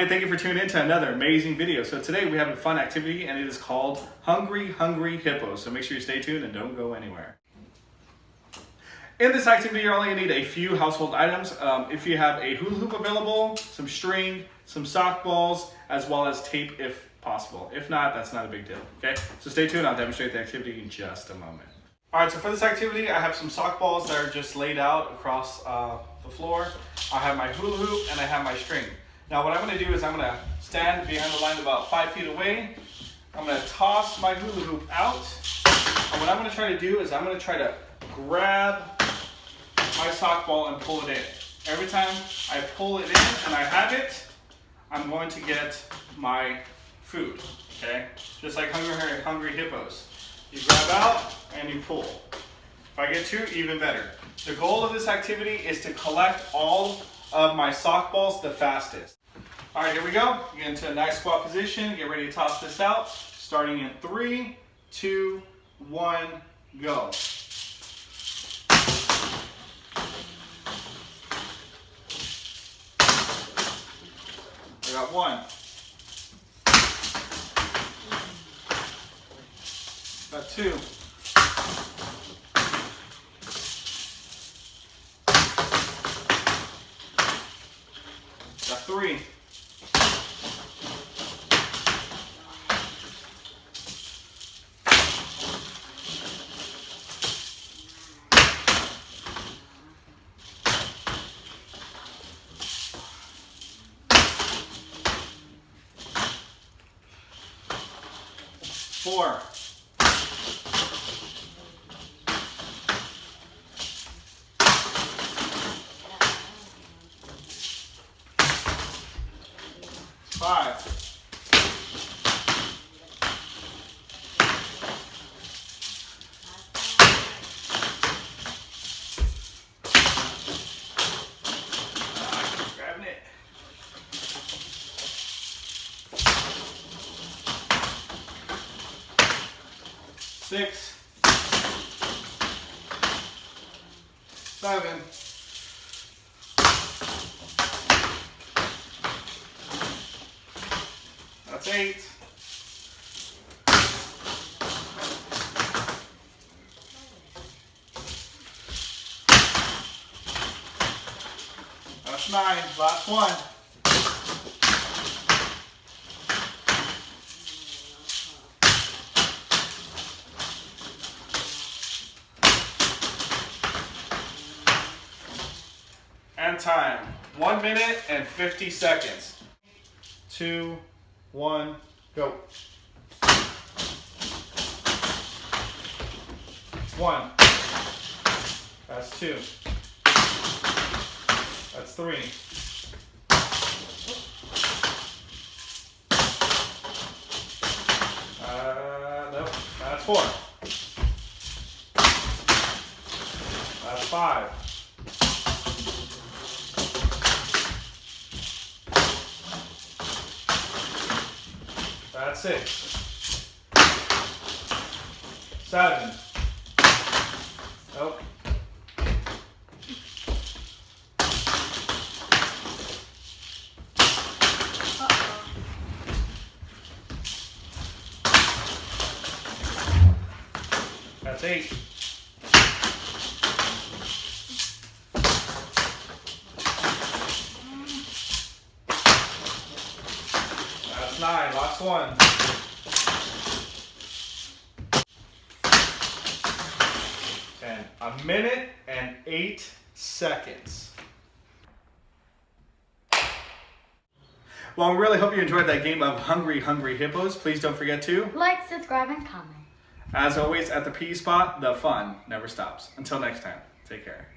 everybody, thank you for tuning in to another amazing video. So today we have a fun activity and it is called Hungry Hippos. So make sure you stay tuned and don't go anywhere. In this activity, you're only going to need a few household items. If you have a hula hoop available, some string, some sock balls, as well as tape if possible. If not, that's not a big deal, okay? So stay tuned, I'll demonstrate the activity in just a moment. All right, so for this activity, I have some sock balls that are just laid out across the floor. I have my hula hoop and I have my string. Now what I'm going to do is I'm going to stand behind the line about 5 feet away. I'm going to toss my hula hoop out. And what I'm going to try to do is I'm going to try to grab my sock ball and pull it in. Every time I pull it in and I have it, I'm going to get my food, okay? Just like Hungry Hippos. You grab out and you pull. If I get 2, even better. The goal of this activity is to collect all of my sock balls the fastest. All right, here we go. Get into a nice squat position. Get ready to toss this out. Starting in 3, 2, 1, go. I got 1. Got 2. Got 3. Four. 5. 6, 7, 8, 9, last one. And time. 1 minute and 50 seconds. 2, 1, go. 1. That's 2. That's 3. Nope. That's 4. That's 5. That's 6. 7. Nope. 8. That's 9. Last one. And 1 minute and 8 seconds. Well, I really hope you enjoyed that game of Hungry Hippos. Please don't forget to like, subscribe, and comment. As always, at the P Spot, the fun never stops. Until next time, take care.